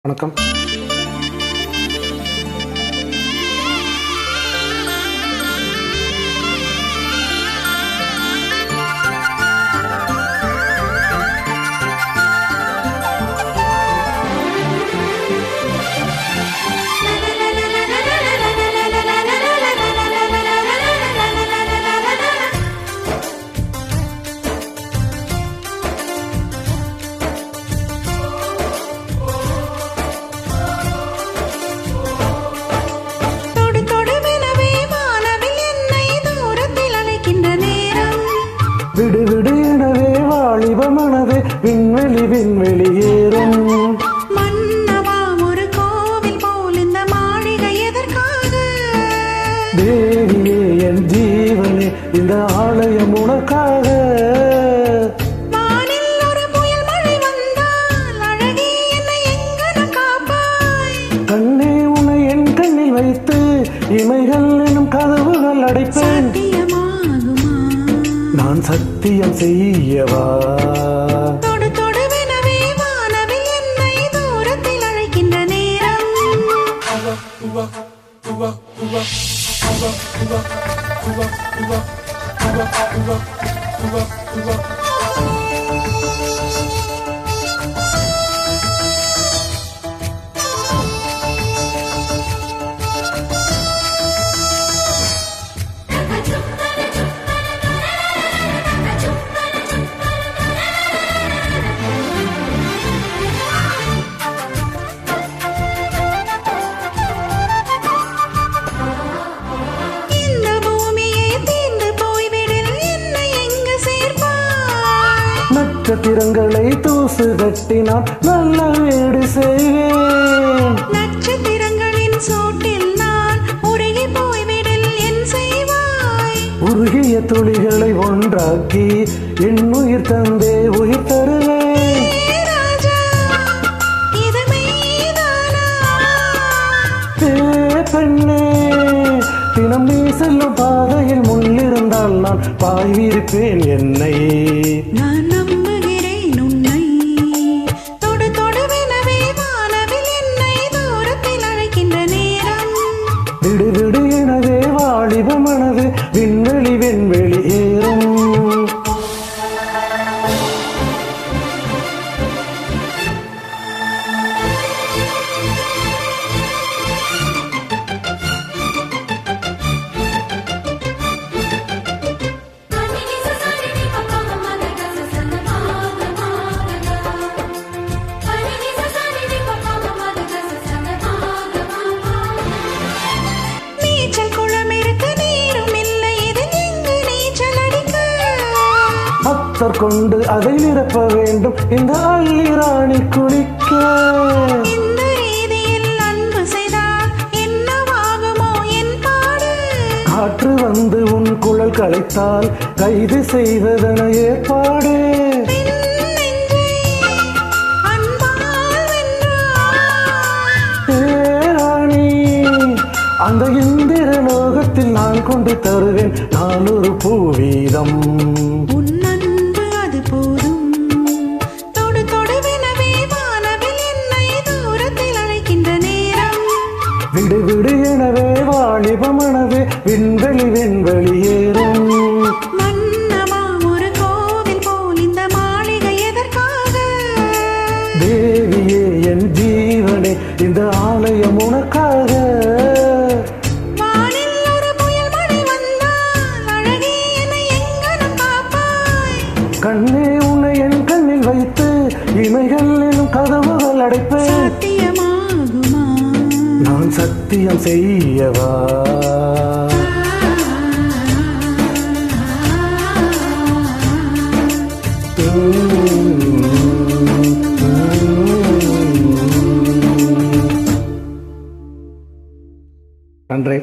வணக்கம். விடு விடு எனவே வாலிப மனதே விண்வெளி விண்வெளி ஏறும். மன்னவா ஒரு கோவில் போல் இந்த மாளிகை எதற்காக? தேவியே என் ஜீவனே இந்த ஆலயம் உனக்காக. வானில் ஒரு புயல் மழை வந்தால் அழகே என்னை எங்கனம் காப்பாய். கண்ணே உன்னை என் கண்ணில் வைத்து இமைகள் எனும் கதவுகள் அடைப்பேன். நான் சத்தியம் செய்யவா? தொடு தொடுவெனவே வானவில் என்னை தூரத்தில் அழைக்கின்ற நேரம். நட்சத்திரங்களை தூசு கட்டினால் நல்ல வீடு செய்வேன். நட்சத்திரங்களின் சோட்டில் நான் உருகி போய்விடில் என் செய்வாய்? உருகிய துளிகளை ஒன்றாக்கி என் உயிர் தந்தே உயிர் தருவேன். பெண்ணே தினம் நீ செல்லும் பாதையில் முள்ளிருந்தால் நான் பாய்விருப்பேன் என்னை. நான் நம்புகிறேன் உன்னை. தொடு தொடுவெனவே வானவில் என்னை தூரத்தில் அழைக்கின்ற நேரம். விடு விடு எனவே வாலிப மனது விண்வெளி விண்வெளி ஏறும். கொண்டு அதை நிரப்ப வேண்டும் இந்த அள்ளி ராணி குளிக்க. இந்த ரீதியில் அன்பு செய்தால் என்னவாகுமோ என் பாடு? காற்று வந்து உன் குழல் கலைத்தால் கைது செய்வதென ஏற்பாடு. அந்த இந்திர லோகத்தில் நான் கொண்டு தருவேன் 400 பூவீதம். விடு விடு எனவே வாலிப மனது விண்வெளி விண்வெளி ஏறும். மன்னவா ஒரு கோவில் போல் இந்த மாளிகை எதற்காக? தேவியே என் ஜீவனே இந்த ஆலயம் உனக்காக. வானில் ஒரு புயல் மழை வந்தால் அழகே என்னை எங்கனம் காப்பாய். கண்ணே உன்னை என் கண்ணில் வைத்து இமைகள் எனும் கதவுகள் அடைப்பேன். சத்தியமாகுமா? நான் சத்தியம் செய்யவா? நன்றி.